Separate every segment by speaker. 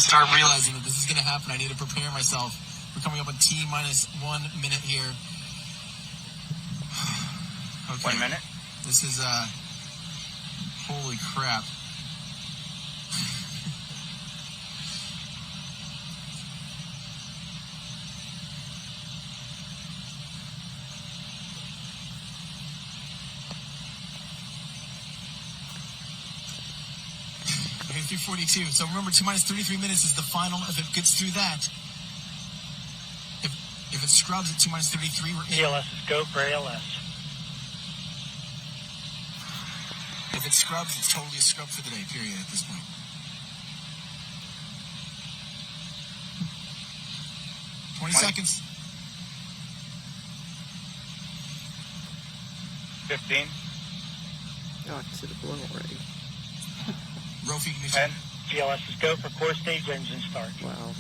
Speaker 1: to start realizing that this is going to happen. I need to prepare myself. We're coming up on T-minus 1 minute here. Okay.
Speaker 2: 1 minute?
Speaker 1: This is, holy crap. Okay, 3:42. So remember, T-minus 33 minutes is the final. If it gets through that, if it scrubs at T-minus 33, we're in.
Speaker 2: ALS is go for ALS.
Speaker 1: If it scrubs, it's totally a scrub for the day, period, at this point. Twenty seconds.
Speaker 2: 15.
Speaker 3: Oh, I consider blown already.
Speaker 1: Rofi, can you
Speaker 2: 10. GLS is go for core stage engine start.
Speaker 3: Wow.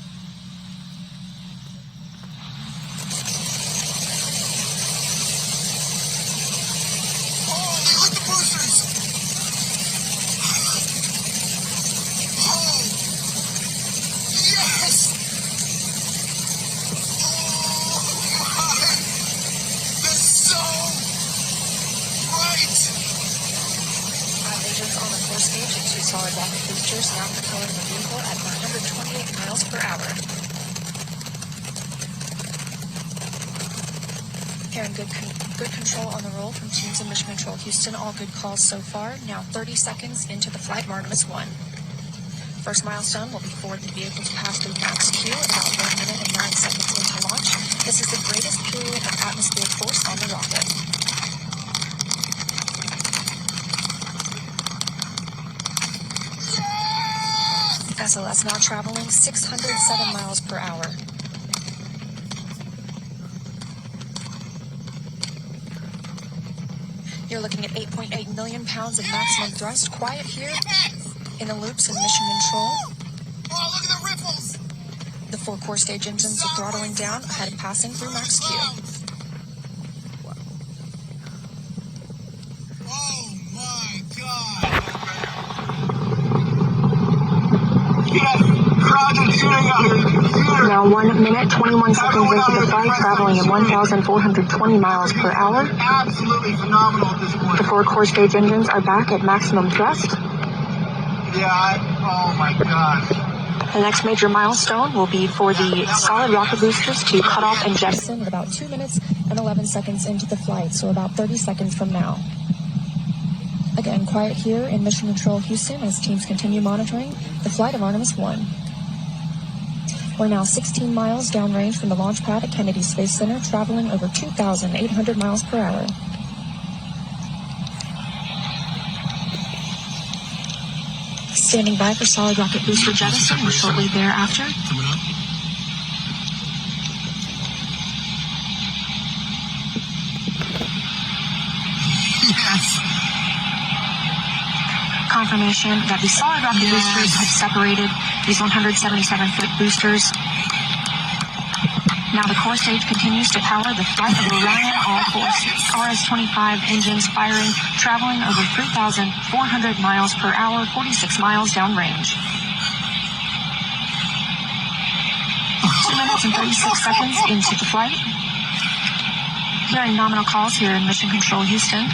Speaker 1: Oh, they lit the boosters! Oh, yes! Oh, my! That's so right!
Speaker 4: Engines on the core stage and 2 solid rocket boosters now propelling the vehicle at 128 miles per hour. Hearing good control on the roll from teams in Mission Control Houston. All good calls so far. Now 30 seconds into the flight of Artemis 1. First milestone will be for the vehicle to pass through max Q about 1 minute and 9 seconds into launch. This is the greatest period of atmospheric force on the rocket. SLS now traveling 607 miles per hour. You're looking at 8.8 million pounds of maximum thrust. Quiet here in the loops in Mission Control.
Speaker 1: Oh, look at the ripples!
Speaker 4: The 4 core stage engines are throttling down ahead of passing through max Q.
Speaker 1: Oh my God!
Speaker 4: Now 1 minute, 21 seconds into the flight, traveling at 1,420 miles per hour.
Speaker 1: Absolutely phenomenal at this point.
Speaker 4: The 4 core stage engines are back at maximum thrust.
Speaker 1: Oh my gosh.
Speaker 4: The next major milestone will be for the solid rocket boosters to cut off and jettison about 2 minutes and 11 seconds into the flight, so about 30 seconds from now. Again, quiet here in Mission Control Houston as teams continue monitoring the flight of Artemis 1. We're now 16 miles downrange from the launch pad at Kennedy Space Center, traveling over 2,800 miles per hour. Standing by for solid rocket booster jettison and shortly thereafter.
Speaker 1: Coming up. Yes.
Speaker 4: Confirmation that the solid rocket boosters have separated these 177-foot boosters. Now the core stage continues to power the flight of Orion, all 4 RS-25 engines firing, traveling over 3,400 miles per hour, 46 miles downrange. 2 minutes and 36 seconds into the flight. Hearing nominal calls here in Mission Control Houston.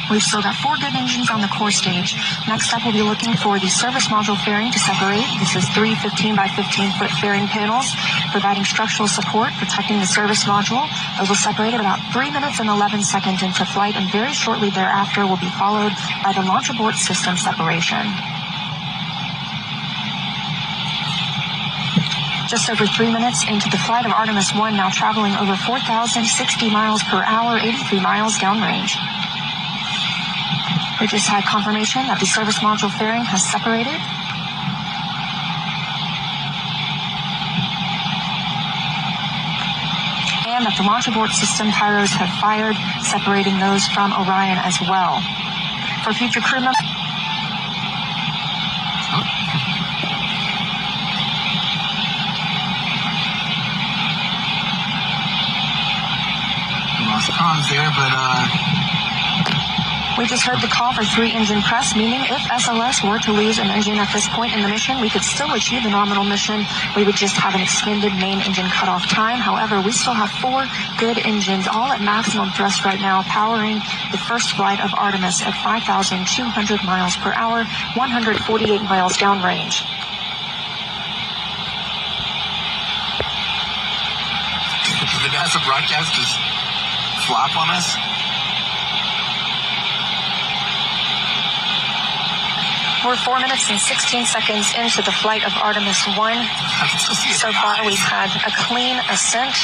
Speaker 4: We've still got 4 good engines on the core stage. Next up, we'll be looking for the service module fairing to separate. This is 3 15 by 15-foot fairing panels, providing structural support, protecting the service module. Those will separate at about 3 minutes and 11 seconds into flight, and very shortly thereafter will be followed by the launch abort system separation. Just over 3 minutes into the flight of Artemis 1, now traveling over 4,060 miles per hour, 83 miles downrange. We just had confirmation that the service module fairing has separated. And that the launch abort system pyros have fired, separating those from Orion as well. For future crew members...
Speaker 1: We lost comms there, but
Speaker 4: We just heard the call for 3-engine press, meaning if SLS were to lose an engine at this point in the mission, we could still achieve the nominal mission. We would just have an extended main engine cutoff time. However, we still have 4 good engines, all at maximum thrust right now, powering the first flight of Artemis at 5,200 miles per hour, 148 miles downrange.
Speaker 1: Did the NASA broadcast just flop on us?
Speaker 4: We're 4 minutes and 16 seconds into the flight of Artemis 1. So far, we've had a clean ascent.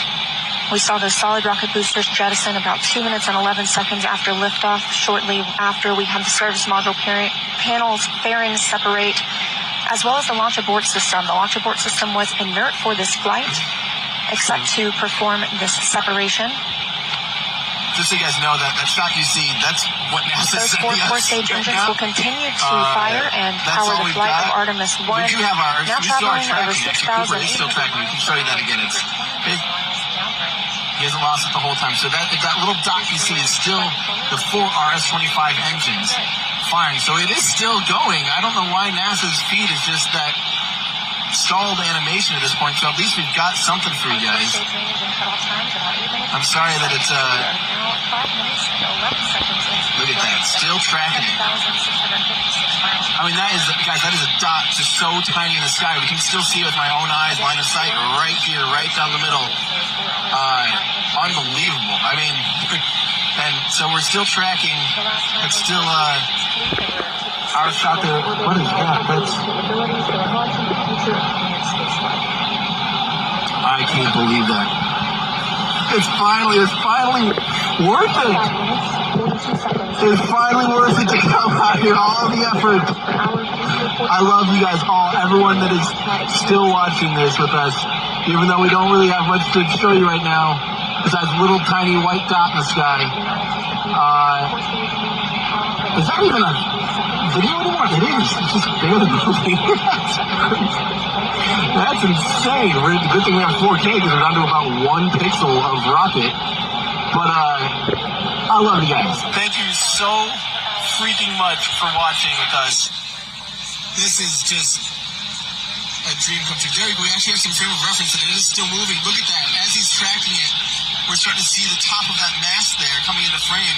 Speaker 4: We saw the solid rocket boosters jettison about 2 minutes and 11 seconds after liftoff. Shortly after, we had the service module panels, fairings separate, as well as the launch abort system. The launch abort system was inert for this flight, except to perform this separation.
Speaker 1: Just so you guys know, that shot you see, that's what NASA
Speaker 4: Those
Speaker 1: sent
Speaker 4: 4
Speaker 1: us
Speaker 4: core-stage
Speaker 1: right
Speaker 4: engines
Speaker 1: now.
Speaker 4: will continue to fire and power the flight of Artemis 1.
Speaker 1: We do have our,
Speaker 4: now
Speaker 1: we still are
Speaker 4: traveling over
Speaker 1: tracking. Actually, Cooper is still
Speaker 4: 6,800
Speaker 1: tracking. We can show you that again. He hasn't lost it the whole time. So that little dot you see is still the 4 RS-25 engines firing. So it is still going. I don't know why NASA's feed is just that stalled animation at this point. So at least we've got something for you guys. I'm sorry that it's look at that, still tracking it. I mean, that is, guys, that is a dot just so tiny in the sky. We can still see it with my own eyes, line of sight, right here, right down the middle. Unbelievable. I mean, and so we're still tracking. It's still our shot there. What is that? That's, I can't believe that. It's finally worth it. It's finally worth it to come out here. All the effort. I love you guys all. Everyone that is still watching this with us, even though we don't really have much to show you right now, besides little tiny white dot in the sky. Is that even a video anymore? It is. It's just barely moving. That's insane. The good thing we have 4K because we're down to about 1 pixel of rocket. But I love you guys. Thank you so freaking much for watching with us. This is just a dream come true. There we go. We actually have some frame of reference and it is still moving. Look at that. As he's tracking it, we're starting to see the top of that mast there coming into frame.